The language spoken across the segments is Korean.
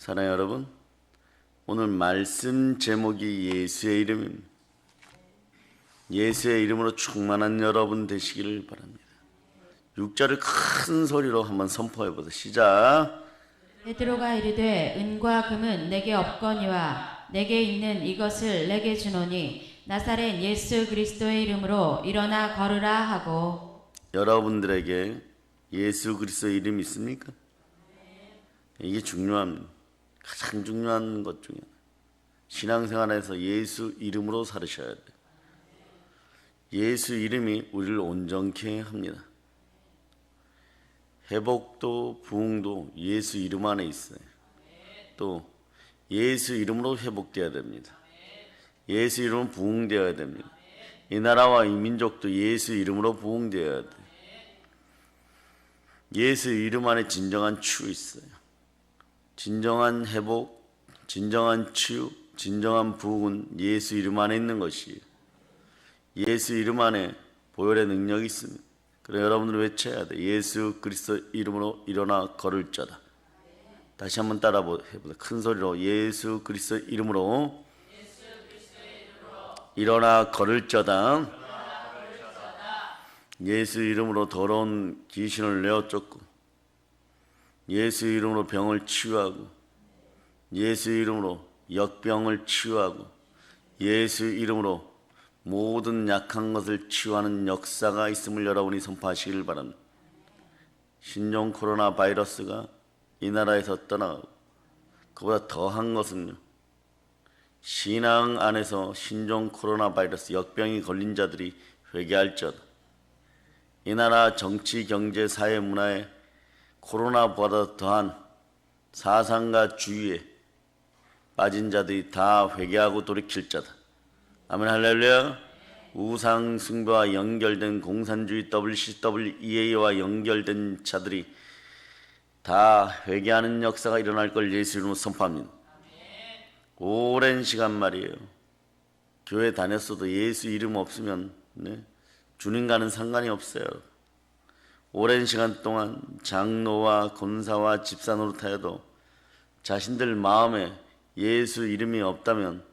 사랑하는 여러분, 오늘 말씀 제목이 예수의 이름입니다. 예수의 이름으로 충만한 여러분 되시기를 바랍니다. 6절을 큰 소리로 한번 선포해 보세요. 시작. 베드로가 이르되 은과 금은 내게 없거니와 내게 있는 이것을 내게 주노니 나사렛 예수 그리스도의 이름으로 일어나 걸으라 하고. 여러분들에게 예수 그리스도의 이름이 있습니까? 이게 중요합니다. 가장 중요한 것 중에 신앙생활에서 예수 이름으로 살으셔야 돼요. 예수 이름이 우리를 온전케 합니다. 회복도 부흥도 예수 이름 안에 있어요. 또 예수 이름으로 회복되어야 됩니다. 예수 이름으로 부흥되어야 됩니다. 이 나라와 이 민족도 예수 이름으로 부흥되어야 돼요. 예수 이름 안에 진정한 치유 있어요. 진정한 회복, 진정한 치유, 진정한 부흥은 예수 이름 안에 있는 것이에요. 예수 이름 안에 보혈의 능력이 있습니다. 그래서 여러분들은 외쳐야 돼요. 예수 그리스도 이름으로 일어나 걸을 자다. 다시 한번 따라 해보세요. 큰 소리로 예수 그리스도 이름으로 일어나 걸을 자다. 예수 이름으로 더러운 귀신을 내어 쫓고, 예수 이름으로 병을 치유하고, 예수 이름으로 역병을 치유하고, 예수 이름으로 모든 약한 것을 치유하는 역사가 있음을 여러분이 선포하시길 바랍니다. 신종 코로나 바이러스가 이 나라에서 떠나가고, 그보다 더한 것은요, 신앙 안에서 신종 코로나 바이러스 역병이 걸린 자들이 회개할지어다. 이 나라 정치, 경제, 사회, 문화에 코로나보다 더한 사상과 주의에 빠진 자들이 다 회개하고 돌이킬 자다. 아멘 할렐루야. 우상 숭배와 연결된 공산주의 WCWEA와 연결된 자들이 다 회개하는 역사가 일어날 걸 예수 이름으로 선포합니다. 오랜 시간 말이에요. 교회 다녔어도 예수 이름 없으면 주님과는 상관이 없어요. 오랜 시간 동안 장로와 권사와 집사 노릇하여도 자신들 마음에 예수 이름이 없다면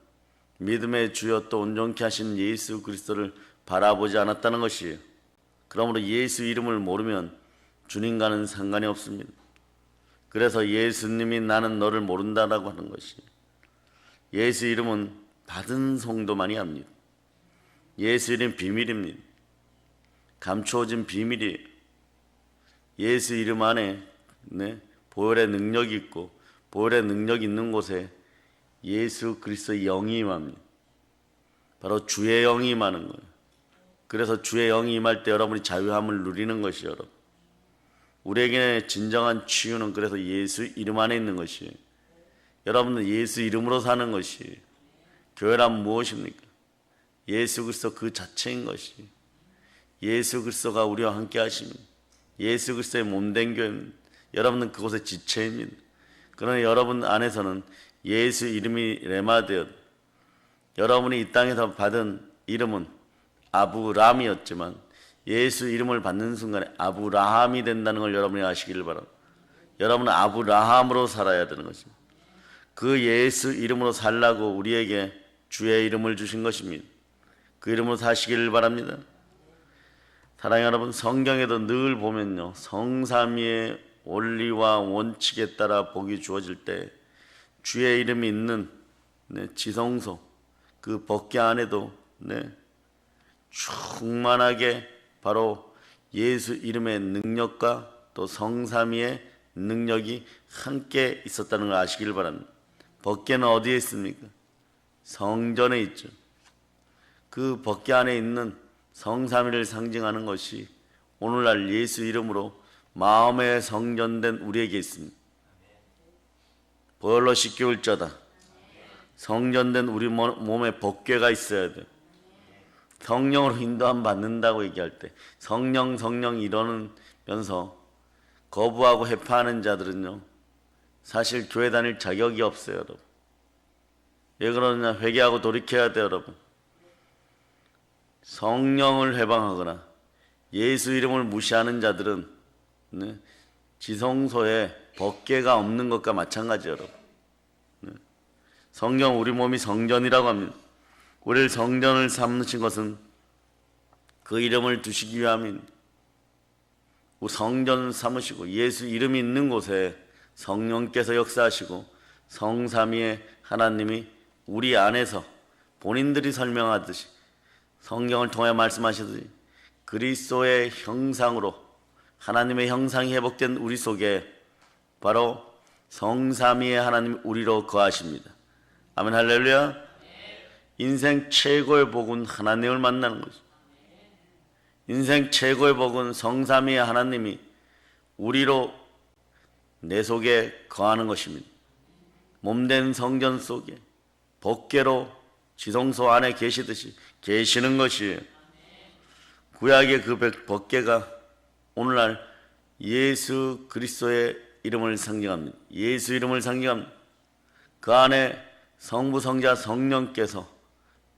믿음의 주여 또 온전케 하시는 예수 그리스도를 바라보지 않았다는 것이에요. 그러므로 예수 이름을 모르면 주님과는 상관이 없습니다. 그래서 예수님이 나는 너를 모른다라고 하는 것이에요. 예수 이름은 받은 성도만이 합니다. 예수 이름 비밀입니다. 감추어진 비밀이에요. 예수 이름 안에 보혈의 능력이 있고, 보혈의 능력이 있는 곳에 예수 그리스도의 영이 임합니다. 바로 주의 영이 임하는 거예요. 그래서 주의 영이 임할 때 여러분이 자유함을 누리는 것이에요. 여러분. 우리에게 진정한 치유는 그래서 예수 이름 안에 있는 것이에요. 여러분은 예수 이름으로 사는 것이에요. 교회란 무엇입니까? 예수 그리스도 그 자체인 것이에요. 예수 그리스도가 우리와 함께 하십니다. 예수 그리스도의 몸된 교회입니다. 여러분은 그곳의 지체입니다. 그러나 여러분 안에서는 예수 이름이 레마되어 여러분이 이 땅에서 받은 이름은 아브람이었지만 예수 이름을 받는 순간에 아브라함이 된다는 걸 여러분이 아시기를 바랍니다. 여러분은 아브라함으로 살아야 되는 것입니다. 그 예수 이름으로 살라고 우리에게 주의 이름을 주신 것입니다. 그 이름으로 사시기를 바랍니다. 사랑하는 여러분, 성경에도 늘 보면요, 성삼위의 원리와 원칙에 따라 복이 주어질 때 주의 이름이 있는 지성소, 그 법궤 안에도 충만하게 바로 예수 이름의 능력과 또 성삼위의 능력이 함께 있었다는 걸 아시길 바랍니다. 법궤는 어디에 있습니까? 성전에 있죠. 그 법궤 안에 있는 성삼위를 상징하는 것이 오늘날 예수 이름으로 마음에 성전된 우리에게 있습니다. 보혈로 씻겨올 자다. 성전된 우리 몸에 법궤가 있어야 돼요. 성령으로 인도함 받는다고 얘기할 때 성령 이러면서 거부하고 회파하는 자들은요, 사실 교회 다닐 자격이 없어요. 여러분. 왜 그러느냐? 회개하고 돌이켜야 돼요. 여러분. 성령을 회방하거나 예수 이름을 무시하는 자들은 지성소에 법궤가 없는 것과 마찬가지예요. 여러분. 성경 우리 몸이 성전이라고 합니다. 우리를 성전을 삼으신 것은 그 이름을 두시기 위함입니다. 성전 삼으시고 예수 이름이 있는 곳에 성령께서 역사하시고 성삼위의 하나님이 우리 안에서 본인들이 설명하듯이 성경을 통해 말씀하시듯이 그리스도의 형상으로 하나님의 형상이 회복된 우리 속에 바로 성삼위의 하나님 우리로 거하십니다. 아멘 할렐루야. 인생 최고의 복은 하나님을 만나는 것입니다. 인생 최고의 복은 성삼위의 하나님이 우리로 내 속에 거하는 것입니다. 몸된 성전 속에 법궤로 지성소 안에 계시듯이 계시는 것이에요. 구약의 그 법궤가 오늘날 예수 그리스도의 이름을 상징합니다. 예수 이름을 상징합니다. 그 안에 성부, 성자, 성령께서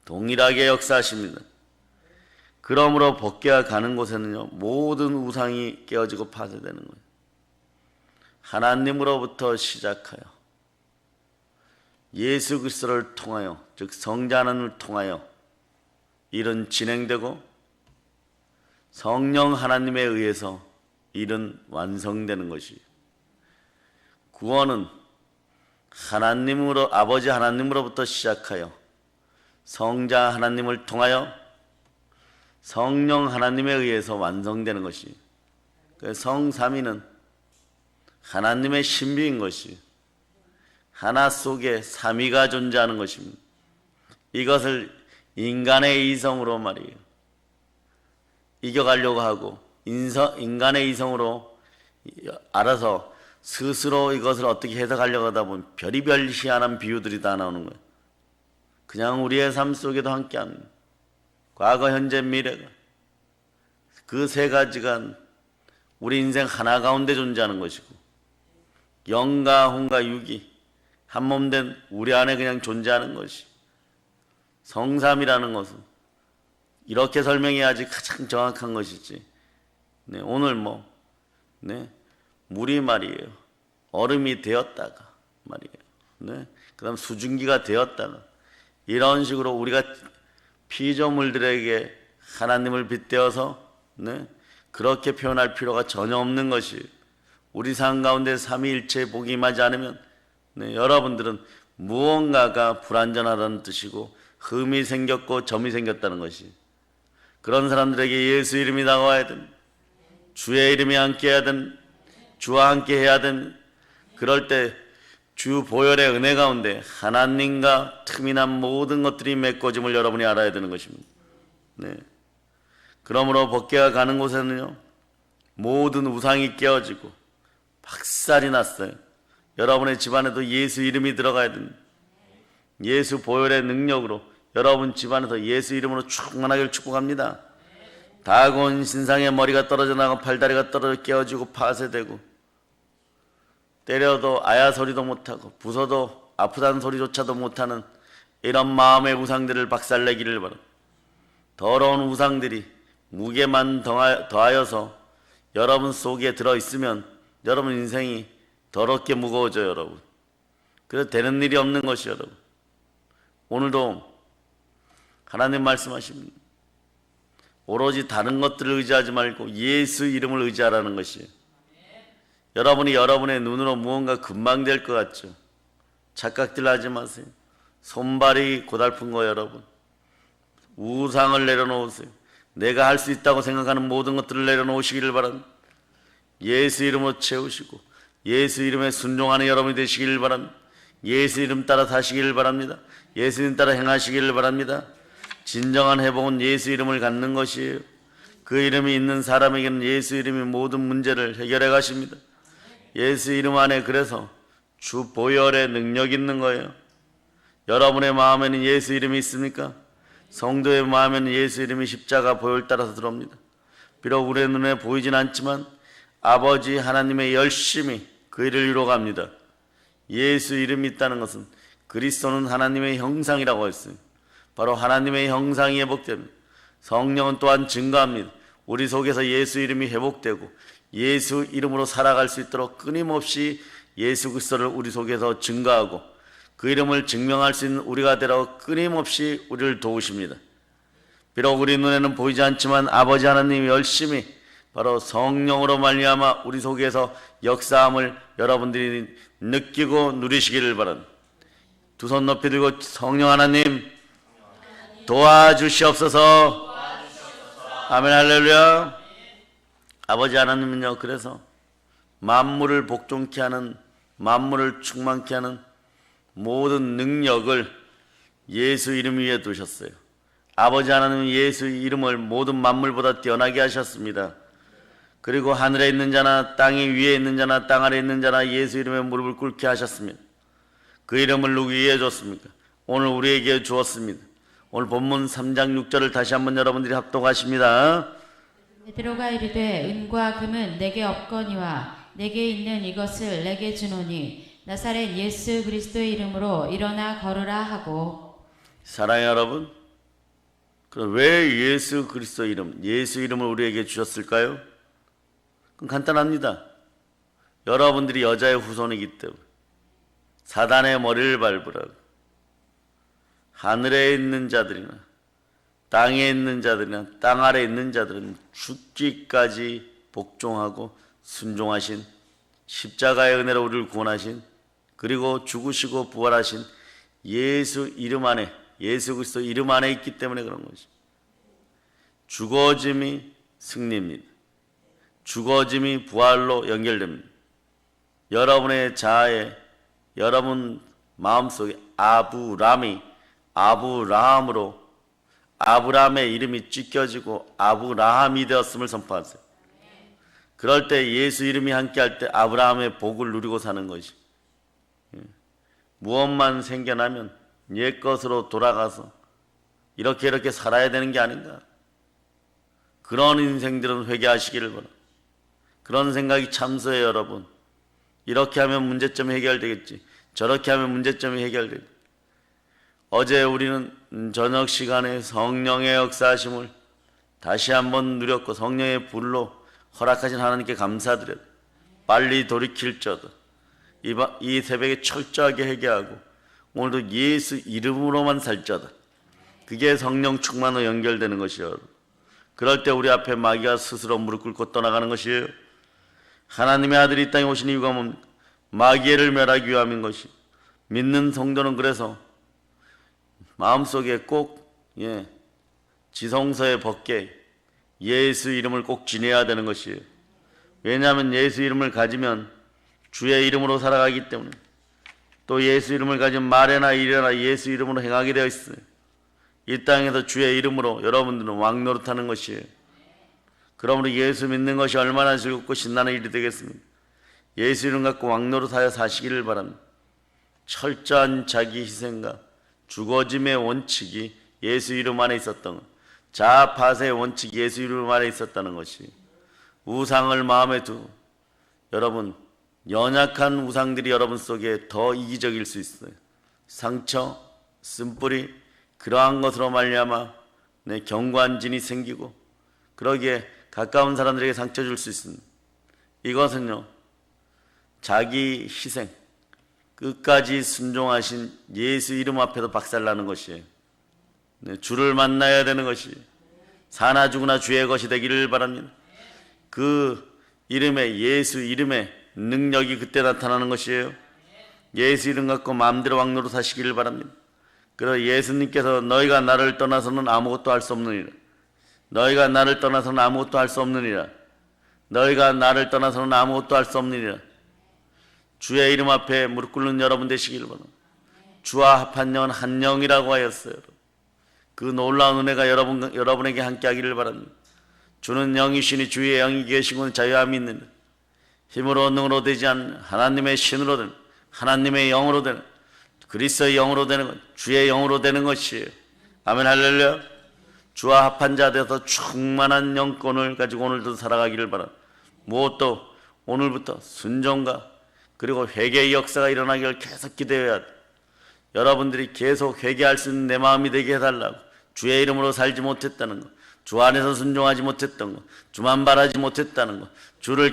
동일하게 역사하십니다. 그러므로 법궤가 가는 곳에는요, 모든 우상이 깨어지고 파쇄되는 거예요. 하나님으로부터 시작하여 예수 그리스도를 통하여, 즉 성자 하나님을 통하여 일은 진행되고 성령 하나님에 의해서 일은 완성되는 것이에요. 구원은 하나님으로, 아버지 하나님으로부터 시작하여 성자 하나님을 통하여 성령 하나님에 의해서 완성되는 것이, 성삼위는 하나님의 신비인 것이, 하나 속에 삼위가 존재하는 것입니다. 이것을 인간의 이성으로 말이에요, 이겨가려고 하고 인간의 이성으로 알아서 스스로 이것을 어떻게 해석하려고 하다 보면 별의별 희한한 비유들이 다 나오는 거예요. 그냥 우리의 삶 속에도 함께합니다. 과거, 현재, 미래가 그 세 가지가 우리 인생 하나 가운데 존재하는 것이고, 영과 혼과 육이 한 몸 된 우리 안에 그냥 존재하는 것이, 성삼이라는 것은 이렇게 설명해야지 가장 정확한 것이지. 네, 오늘 물이 말이에요, 얼음이 되었다가 말이에요, 네, 그 다음 수증기가 되었다가, 이런 식으로 우리가 피조물들에게 하나님을 빗대어서 그렇게 표현할 필요가 전혀 없는 것이, 우리 삶 가운데 삼위일체의 복이 임하지 않으면 여러분들은 무언가가 불완전하다는 뜻이고 흠이 생겼고 점이 생겼다는 것이, 그런 사람들에게 예수 이름이 다가와야 됩니다. 주의 이름이 함께해야 됩니다. 주와 함께 해야 됩니다. 그럴 때 주 보혈의 은혜 가운데 하나님과 틈이 난 모든 것들이 메꿔짐을 여러분이 알아야 되는 것입니다. 네. 그러므로 법궤가 가는 곳에는요, 모든 우상이 깨어지고 박살이 났어요. 여러분의 집안에도 예수 이름이 들어가야 됩니다. 예수 보혈의 능력으로 여러분 집안에서 예수 이름으로 충만하기를 축복합니다. 다곤 신상의 머리가 떨어져 나가고 팔다리가 떨어져 깨어지고 파쇄되고, 때려도 아야 소리도 못하고 부숴도 아프다는 소리조차도 못하는 이런 마음의 우상들을 박살내기를 바랍니다. 더러운 우상들이 무게만 더하여서 여러분 속에 들어있으면 여러분 인생이 더럽게 무거워져요, 여러분. 그래서 되는 일이 없는 것이, 여러분. 오늘도 하나님 말씀하십니다. 오로지 다른 것들을 의지하지 말고 예수 이름을 의지하라는 것이에요. 여러분이 여러분의 눈으로 무언가 금방 될 것 같죠? 착각들 하지 마세요. 손발이 고달픈 거, 여러분. 우상을 내려놓으세요. 내가 할 수 있다고 생각하는 모든 것들을 내려놓으시기를 바랍니다. 예수 이름으로 채우시고 예수 이름에 순종하는 여러분이 되시기를 바랍니다. 예수 이름 따라 사시기를 바랍니다. 예수 이름 따라 행하시기를 바랍니다. 진정한 회복은 예수 이름을 갖는 것이에요. 그 이름이 있는 사람에게는 예수 이름이 모든 문제를 해결해 가십니다. 예수 이름 안에 그래서 주 보혈의 능력이 있는 거예요. 여러분의 마음에는 예수 이름이 있습니까? 성도의 마음에는 예수 이름이 십자가 보혈 따라서 들어옵니다. 비록 우리의 눈에 보이진 않지만 아버지 하나님의 열심히 그 일을 이루어갑니다. 예수 이름이 있다는 것은 그리스도는 하나님의 형상이라고 했어요. 바로 하나님의 형상이 회복됩니다. 성령은 또한 증거합니다. 우리 속에서 예수 이름이 회복되고 예수 이름으로 살아갈 수 있도록 끊임없이 예수 그리스도를 우리 속에서 증거하고 그 이름을 증명할 수 있는 우리가 되라고 끊임없이 우리를 도우십니다. 비록 우리 눈에는 보이지 않지만 아버지 하나님이 열심히 바로 성령으로 말미암아 우리 속에서 역사함을 여러분들이 느끼고 누리시기를 바랍니다. 두 손 높이 들고 성령 하나님 도와주시옵소서. 아멘 할렐루야. 아버지 하나님은요, 그래서 만물을 복종케 하는, 만물을 충만케 하는 모든 능력을 예수 이름 위에 두셨어요. 아버지 하나님은 예수 이름을 모든 만물보다 뛰어나게 하셨습니다. 그리고 하늘에 있는 자나 땅 위에 있는 자나 땅 아래에 있는 자나 예수 이름에 무릎을 꿇게 하셨습니다. 그 이름을 누구에게 줬습니까? 오늘 우리에게 주었습니다. 오늘 본문 3장 6절을 다시 한번 여러분들이 합독하십니다. 베드로가 이르되 은과 금은 내게 없거니와 내게 있는 이것을 내게 주노니 나사렛 예수 그리스도의 이름으로 일어나 걸으라 하고. 사랑해요 여러분, 그럼 왜 예수 그리스도 이름, 예수 이름을 우리에게 주셨을까요? 그건 간단합니다. 여러분들이 여자의 후손이기 때문에 사단의 머리를 밟으라고. 하늘에 있는 자들이나 땅에 있는 자들이나 땅 아래에 있는 자들은 죽기까지 복종하고 순종하신, 십자가의 은혜로 우리를 구원하신, 그리고 죽으시고 부활하신 예수 이름 안에, 예수 그리스도 이름 안에 있기 때문에 그런 것이. 죽어짐이 승리입니다. 죽어짐이 부활로 연결됩니다. 여러분의 자아에, 여러분 마음속에 아브람이 아브라함으로 아브라함의 이름이 찢겨지고 아브라함이 되었음을 선포하세요. 그럴 때 예수 이름이 함께할 때 아브라함의 복을 누리고 사는 것이. 무엇만 생겨나면 옛 것으로 돌아가서 이렇게 살아야 되는 게 아닌가. 그런 인생들은 회개하시기를 바랍니다. 그런 생각이 참소해요 여러분. 이렇게 하면 문제점이 해결되겠지, 저렇게 하면 문제점이 해결되겠지. 어제 우리는 저녁 시간에 성령의 역사하심을 다시 한번 누렸고 성령의 불로 허락하신 하나님께 감사드려요. 빨리 돌이킬저다. 이 새벽에 철저하게 회개하고 오늘도 예수 이름으로만 살자다. 그게 성령 충만으로 연결되는 것이요. 그럴 때 우리 앞에 마귀가 스스로 무릎 꿇고 떠나가는 것이에요. 하나님의 아들이 이 땅에 오신 이유가 뭡니까? 마귀를 멸하기 위함인 것이. 믿는 성도는 그래서 마음속에 꼭 지성서에 벗게 예수 이름을 꼭 지내야 되는 것이에요. 왜냐하면 예수 이름을 가지면 주의 이름으로 살아가기 때문에, 또 예수 이름을 가진 말이나 일이나 예수 이름으로 행하게 되어 있어요. 이 땅에서 주의 이름으로 여러분들은 왕노릇하는 것이에요. 그러므로 예수 믿는 것이 얼마나 즐겁고 신나는 일이 되겠습니까? 예수 이름 갖고 왕노릇하여 사시기를 바랍니다. 철저한 자기 희생과 죽어짐의 원칙이 예수 이름 안에 있었던 것, 자아파쇄의 원칙이 예수 이름 안에 있었다는 것이. 우상을 마음에 두고 여러분, 연약한 우상들이 여러분 속에 더 이기적일 수 있어요. 상처, 쓴뿌리, 그러한 것으로 말미암아 경관진이 생기고 그러기에 가까운 사람들에게 상처 줄 수 있습니다. 이것은요, 자기 희생, 끝까지 순종하신 예수 이름 앞에서 박살나는 것이에요. 주를 만나야 되는 것이 사나 죽으나 주의 것이 되기를 바랍니다. 그 이름에, 예수 이름에 능력이 그때 나타나는 것이에요. 예수 이름 갖고 마음대로 왕노로 사시기를 바랍니다. 그래서 예수님께서 너희가 나를 떠나서는 아무것도 할 수 없느니라. 너희가 나를 떠나서는 아무것도 할 수 없느니라. 너희가 나를 떠나서는 아무것도 할 수 없느니라. 주의 이름 앞에 무릎 꿇는 여러분 되시기를 바랍니다. 주와 합한 영은 한 영이라고 하였어요. 그 놀라운 은혜가 여러분에게 함께하기를 바랍니다. 주는 영이시니 주의 영이 계시고 자유함이 있느니라. 힘으로 능으로 되지 않는 하나님의 신으로 되는, 하나님의 영으로 되는, 그리스도의 영으로 되는 것, 주의 영으로 되는 것이에요. 아멘 할렐루야. 주와 합한 자 되어서 충만한 영권을 가지고 오늘도 살아가기를 바랍니다. 무엇도 오늘부터 순종과 그리고 회개의 역사가 일어나기를 계속 기대해야 돼. 여러분들이 계속 회개할 수 있는 내 마음이 되게 해달라고. 주의 이름으로 살지 못했다는 것, 주 안에서 순종하지 못했던 것, 주만 바라지 못했다는 것, 주를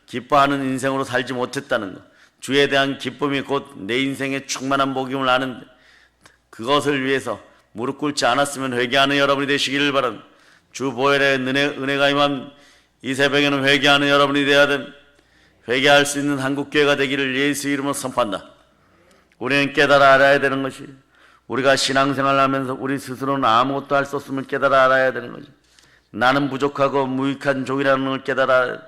기뻐하는 인생으로 살지 못했다는 것, 주에 대한 기쁨이 곧 내 인생의 충만한 복임을 아는데 그것을 위해서 무릎 꿇지 않았으면 회개하는 여러분이 되시기를 바랍니다. 주 보혈의 은혜가 임한 이 새벽에는 회개하는 여러분이 되어야 됩니다. 회개할 수 있는 한국교회가 되기를 예수 이름으로 선포한다. 우리는 깨달아 알아야 되는 것이, 우리가 신앙생활을 하면서 우리 스스로는 아무것도 할 수 없음을 깨달아 알아야 되는 것이, 나는 부족하고 무익한 종이라는 걸 깨달아,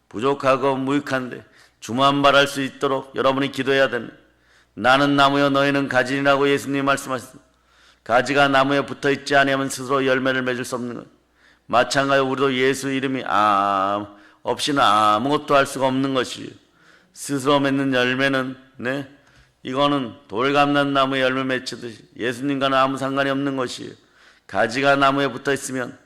부족하고 무익한데 주만 바랄 수 있도록 여러분이 기도해야 됩니다. 나는 나무여 너희는 가지니라고 예수님이 말씀하셨습니다. 가지가 나무에 붙어있지 아니하면 스스로 열매를 맺을 수 없는 것. 마찬가지로 우리도 예수 이름이 없이는 아무것도 할 수가 없는 것이에요. 스스로 맺는 열매는 이거는 돌감난 나무에 열매 맺히듯이 예수님과는 아무 상관이 없는 것이에요. 가지가 나무에 붙어있으면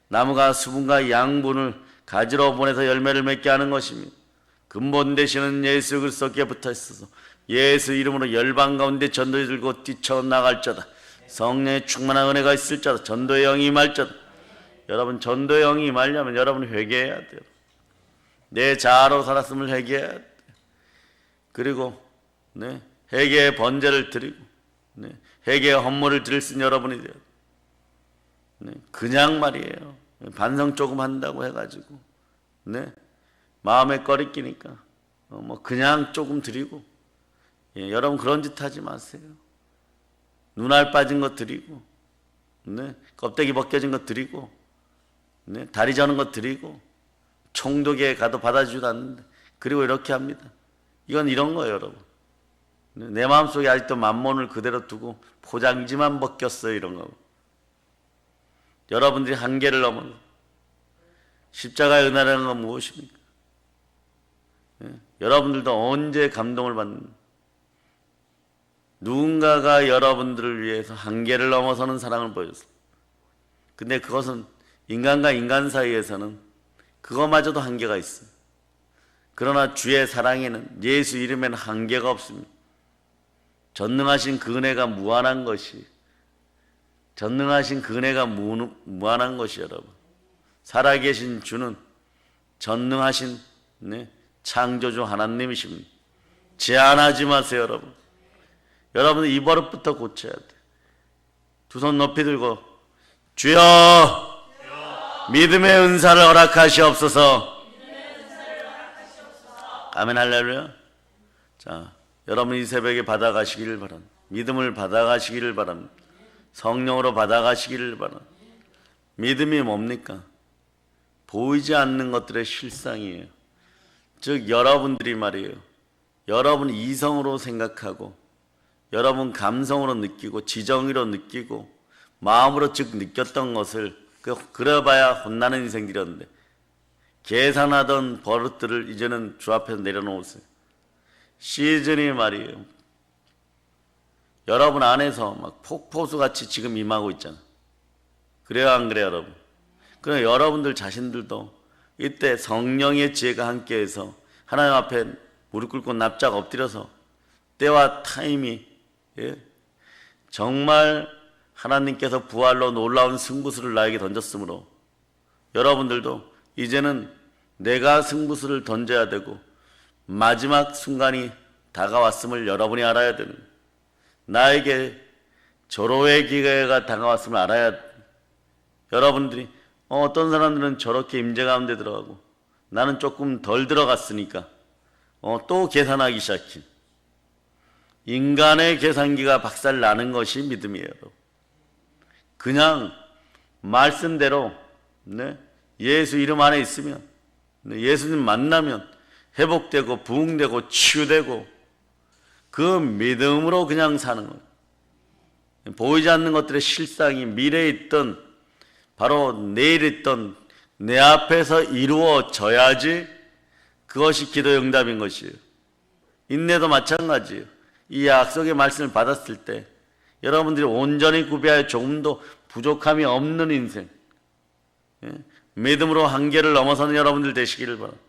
나무가 수분과 양분을 가지로 보내서 열매를 맺게 하는 것입니다. 근본 되시는 예수 그리스도께 붙어있어서 예수 이름으로 열방 가운데 전도에 들고 뛰쳐나갈자다. 성령의 충만한 은혜가 있을자다. 전도의 영이 임할자다. 여러분, 전도의 영이 임하려면 여러분이 회개해야 돼요. 내 자아로 살았음을 회개해야 돼요. 그리고 회개의 번제를 드리고 회개의 헌물을 드릴 수 있는 여러분이 돼요. 그냥 말이에요. 반성 조금 한다고 해가지고 마음에 꺼리끼니까 그냥 조금 드리고, 여러분 그런 짓 하지 마세요. 눈알 빠진 거 드리고, 껍데기 벗겨진 거 드리고, 다리 저는 거 드리고, 총독에 가도 받아주지도 않는데, 그리고 이렇게 합니다. 이건 이런 거예요, 여러분. 내 마음속에 아직도 만몬을 그대로 두고 포장지만 벗겼어요, 이런 거. 여러분들이 한계를 넘어 십자가의 은혜라는 건 무엇입니까? 여러분들도 언제 감동을 받는, 누군가가 여러분들을 위해서 한계를 넘어서는 사랑을 보여줬어요. 근데 그것은 인간과 인간 사이에서는 그거마저도 한계가 있어요. 그러나 주의 사랑에는, 예수 이름에는 한계가 없습니다. 전능하신 그 은혜가 무한한 것이, 전능하신 그 은혜가 무한한 것이 여러분, 살아계신 주는 전능하신 창조주 하나님이십니다. 제한하지 마세요, 여러분. 여러분 이 버릇부터 고쳐야 돼. 두 손 높이 들고 주여 믿음의 은사를 허락하시옵소서. 아멘 할렐루야. 자, 여러분 이 새벽에 받아가시기를 바랍니다. 믿음을 받아가시기를 바랍니다. 성령으로 받아가시기를 바랍니다. 믿음이 뭡니까? 보이지 않는 것들의 실상이에요. 즉 여러분들이 말이에요, 여러분 이성으로 생각하고 여러분 감성으로 느끼고 지정의로 느끼고 마음으로 즉 느꼈던 것을 그래봐야 혼나는 인생들이었는데, 계산하던 버릇들을 이제는 주 앞에서 내려놓으세요. 시즌이 말이에요, 여러분 안에서 막 폭포수같이 지금 임하고 있잖아. 그래요 안 그래요 여러분? 그럼 여러분들 자신들도 이때 성령의 지혜가 함께해서 하나님 앞에 무릎 꿇고 납작 엎드려서 때와 타임이 정말 하나님께서 부활로 놀라운 승부수를 나에게 던졌으므로 여러분들도 이제는 내가 승부수를 던져야 되고 마지막 순간이 다가왔음을 여러분이 알아야 되는, 나에게 절호의 기회가 다가왔음을 알아야 돼. 여러분들이 어떤 사람들은 저렇게 임재 가운데 들어가고 나는 조금 덜 들어갔으니까 또 계산하기 시작해. 인간의 계산기가 박살 나는 것이 믿음이에요. 그냥 말씀대로 예수 이름 안에 있으면, 예수님 만나면 회복되고 부흥되고 치유되고 그 믿음으로 그냥 사는 거예요. 보이지 않는 것들의 실상이 미래에 있던, 바로 내일 있던 내 앞에서 이루어져야지 그것이 기도의 응답인 것이에요. 인내도 마찬가지예요. 이 약속의 말씀을 받았을 때 여러분들이 온전히 구비하여 조금도 부족함이 없는 인생, 믿음으로 한계를 넘어서는 여러분들 되시기를 바랍니다.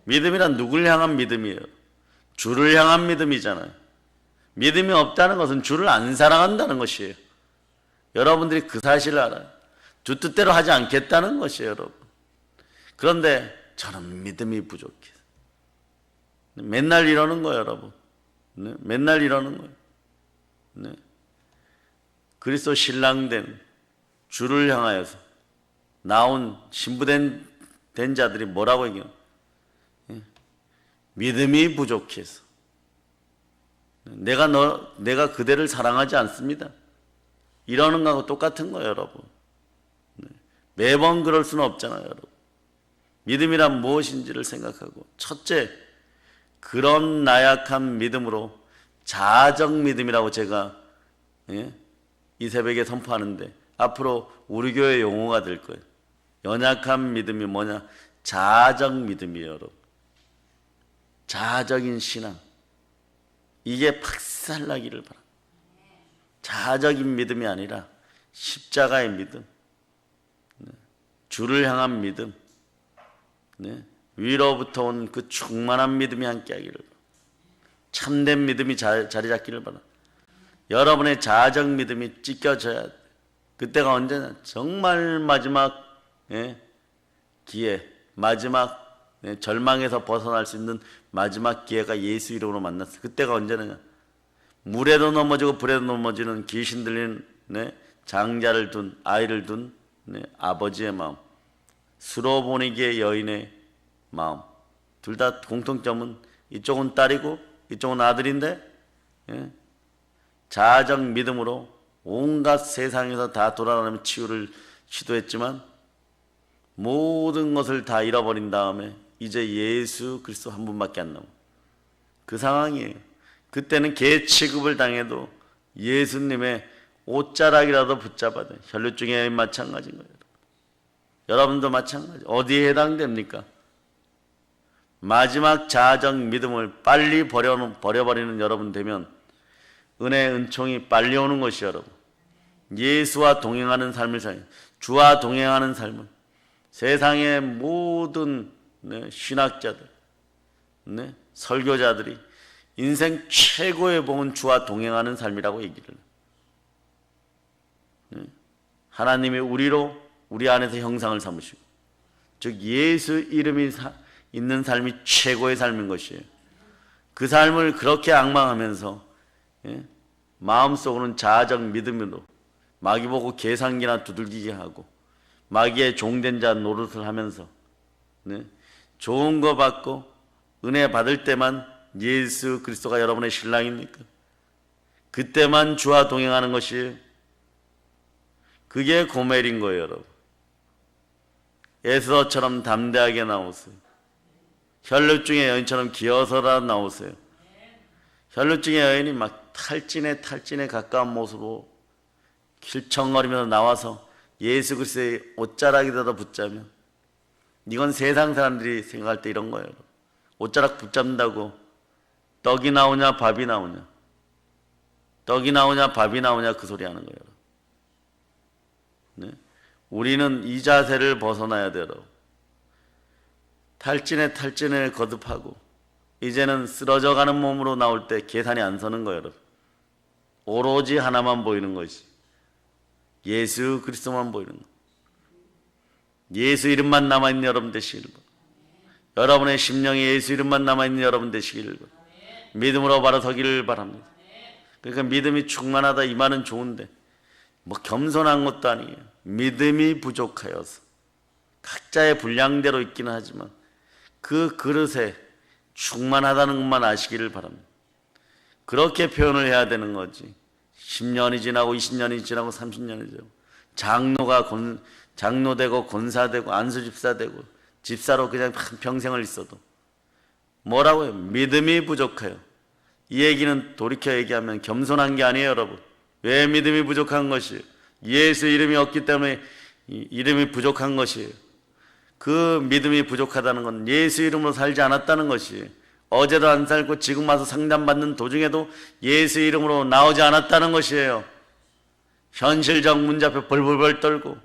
믿음이란 누굴 향한 믿음이에요? 주를 향한 믿음이잖아요. 믿음이 없다는 것은 주를 안 사랑한다는 것이에요. 여러분들이 그 사실을 알아요. 주 뜻대로 하지 않겠다는 것이에요, 여러분. 그런데 저는 믿음이 부족해요. 맨날 이러는 거예요, 여러분. 네? 맨날 이러는 거예요. 네? 그리스도 신랑된 주를 향하여서 나온 신부된 자들이 뭐라고 얘기해요? 믿음이 부족해서 내가 그대를 사랑하지 않습니다. 이러는 거하고 똑같은 거예요, 여러분. 매번 그럴 수는 없잖아요, 여러분. 믿음이란 무엇인지를 생각하고, 첫째, 그런 나약한 믿음으로 자아적 믿음이라고 제가 이 새벽에 선포하는데 앞으로 우리 교회 용어가 될 거예요. 연약한 믿음이 뭐냐? 자아적 믿음이에요, 여러분. 자아적인 신앙. 이게 박살나기를 바랍니다. 자아적인 믿음이 아니라 십자가의 믿음, 주를 향한 믿음, 위로부터 온 그 충만한 믿음이 함께하기를 바랍니다. 참된 믿음이 자리 잡기를 바랍니다. 여러분의 자아적 믿음이 찢겨져야 돼. 그때가 언제냐? 정말 마지막 기회, 마지막 절망에서 벗어날 수 있는 마지막 기회가 예수 이름으로 만났어. 그때가 언제냐? 물에도 넘어지고 불에도 넘어지는 귀신 들린 장자를 둔 아이를 둔 아버지의 마음, 수로 보내기의 여인의 마음, 둘 다 공통점은 이쪽은 딸이고 이쪽은 아들인데 자아적 믿음으로 온갖 세상에서 다 돌아다니며 치유를 시도했지만 모든 것을 다 잃어버린 다음에 이제 예수 그리스도 한 분밖에 안 남은 그 상황이에요. 그때는 개 취급을 당해도 예수님의 옷자락이라도 붙잡아야 돼요. 혈류증에 마찬가지인 거예요. 여러분도 마찬가지. 어디에 해당됩니까? 마지막 자아적 믿음을 빨리 버려버리는 여러분 되면 은혜 은총이 빨리 오는 것이 여러분. 예수와 동행하는 삶을 살아요. 주와 동행하는 삶은 세상의 모든 신학자들, 설교자들이 인생 최고의 복은 주와 동행하는 삶이라고 얘기를 해요. 하나님이 우리 안에서 형상을 삼으시고, 즉 예수 이름이 있는 삶이 최고의 삶인 것이에요. 그 삶을 그렇게 앙망하면서 마음속으로는 자아적 믿음으로 마귀 보고 계산기나 두들기게 하고 마귀의 종된 자 노릇을 하면서 좋은 거 받고 은혜 받을 때만 예수 그리스도가 여러분의 신랑입니까? 그때만 주와 동행하는 것이 그게 고멜인 거예요, 여러분. 에스더처럼 담대하게 나오세요. 혈류증의 여인처럼 기어서라 나오세요. 혈류증의 여인이 막 탈진에 가까운 모습으로 길청거리면서 나와서 예수 그리스도의 옷자락에다 붙자면 이건 세상 사람들이 생각할 때 이런 거예요. 옷자락 붙잡는다고 떡이 나오냐 밥이 나오냐, 떡이 나오냐 밥이 나오냐 그 소리 하는 거예요. 우리는 이 자세를 벗어나야 돼요. 탈진에 거듭하고 이제는 쓰러져가는 몸으로 나올 때 계산이 안 서는 거예요. 오로지 하나만 보이는 것이 예수 그리스도만 보이는 거. 예수 이름만 남아있는 여러분 되시길 바랍니다. 여러분의 심령에 예수 이름만 남아있는 여러분 되시길 바랍니다. 믿음으로 바로 서기를 바랍니다. 그러니까 믿음이 충만하다 이 말은 좋은데 뭐 겸손한 것도 아니에요. 믿음이 부족하여서 각자의 분량대로 있기는 하지만 그 그릇에 충만하다는 것만 아시기를 바랍니다. 그렇게 표현을 해야 되는 거지. 10년이 지나고 20년이 지나고 30년이 지나고 장로 되고 권사 되고 안수집사 되고 집사로 그냥 평생을 있어도 뭐라고 해요? 믿음이 부족해요. 이 얘기는 돌이켜 얘기하면 겸손한 게 아니에요, 여러분. 왜 믿음이 부족한 것이에요? 예수 이름이 없기 때문에 이름이 부족한 것이에요. 그 믿음이 부족하다는 건 예수 이름으로 살지 않았다는 것이에요. 어제도 안 살고 지금 와서 상담받는 도중에도 예수 이름으로 나오지 않았다는 것이에요. 현실적 문제 앞에 벌벌벌 떨고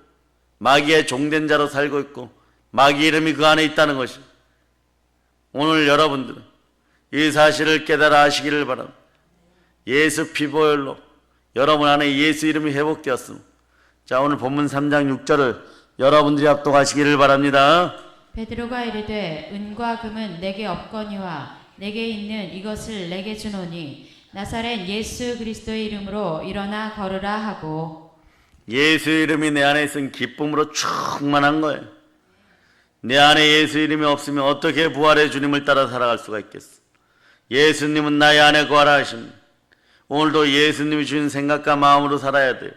마귀의 종된 자로 살고 있고 마귀 이름이 그 안에 있다는 것이에요. 오늘 여러분들은 이 사실을 깨달아 하시기를 바랍니다. 예수 피보혈로 여러분 안에 예수 이름이 회복되었습니다. 자, 오늘 본문 3장 6절을 여러분들이 합독하시기를 바랍니다. 베드로가 이르되 은과 금은 내게 없거니와 내게 있는 이것을 내게 주노니 나사렛 예수 그리스도의 이름으로 일어나 걸으라 하고. 예수 이름이 내 안에 있은 기쁨으로 충만한 거예요. 내 안에 예수 이름이 없으면 어떻게 부활의 주님을 따라 살아갈 수가 있겠어. 예수님은 나의 안에 거하라 하십니다. 오늘도 예수님이 주신 생각과 마음으로 살아야 돼요.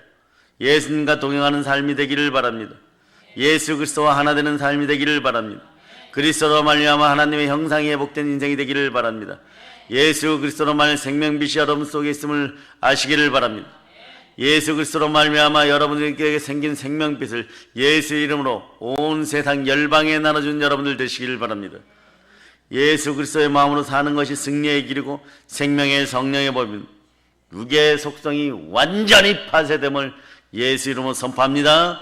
예수님과 동행하는 삶이 되기를 바랍니다. 예수 그리스도와 하나 되는 삶이 되기를 바랍니다. 그리스도로 말미암아 하나님의 형상이 회복된 인생이 되기를 바랍니다. 예수 그리스도로 말미암아 생명빛이 여러분 속에 있음을 아시기를 바랍니다. 예수 그리스도로 말미암아 여러분들에게 생긴 생명빛을 예수 이름으로 온 세상 열방에 나눠준 여러분들 되시기를 바랍니다. 예수 그리스도의 마음으로 사는 것이 승리의 길이고 생명의 성령의 법입니다. 육의 속성이 완전히 파쇄됨을 예수 이름으로 선포합니다.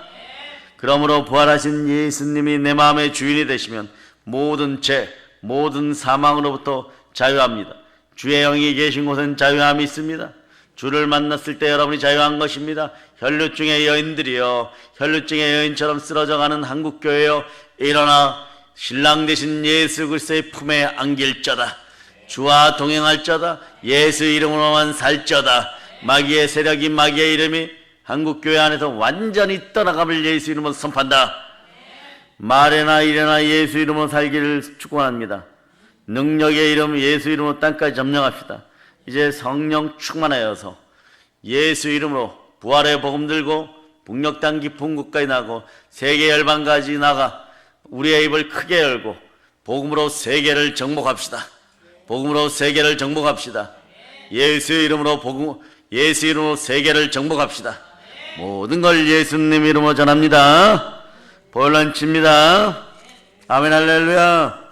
그러므로 부활하신 예수님이 내 마음의 주인이 되시면 모든 죄, 모든 사망으로부터 자유합니다. 주의 영이 계신 곳은 자유함이 있습니다. 주를 만났을 때 여러분이 자유한 것입니다. 혈루증의 여인들이여, 혈루증의 여인처럼 쓰러져가는 한국교회여, 일어나 신랑 되신 예수 그리스도의 품에 안길자다. 주와 동행할자다. 예수 이름으로만 살자다. 마귀의 세력이, 마귀의 이름이 한국교회 안에서 완전히 떠나감을 예수 이름으로 선포한다. 말에나 일에나 예수 이름으로 살기를 축원합니다. 능력의 이름 예수 이름으로 땅까지 점령합시다. 이제 성령 충만하여서 예수 이름으로 부활의 복음 들고 북녘 땅 깊은 곳까지 나고 세계 열방까지 나가 우리의 입을 크게 열고 복음으로 세계를 정복합시다. 복음으로 세계를 정복합시다. 예수 이름으로 예수 이름으로 세계를 정복합시다. 모든 걸 예수님 이름으로 전합니다. 볼런칩니다. 아멘 할렐루야.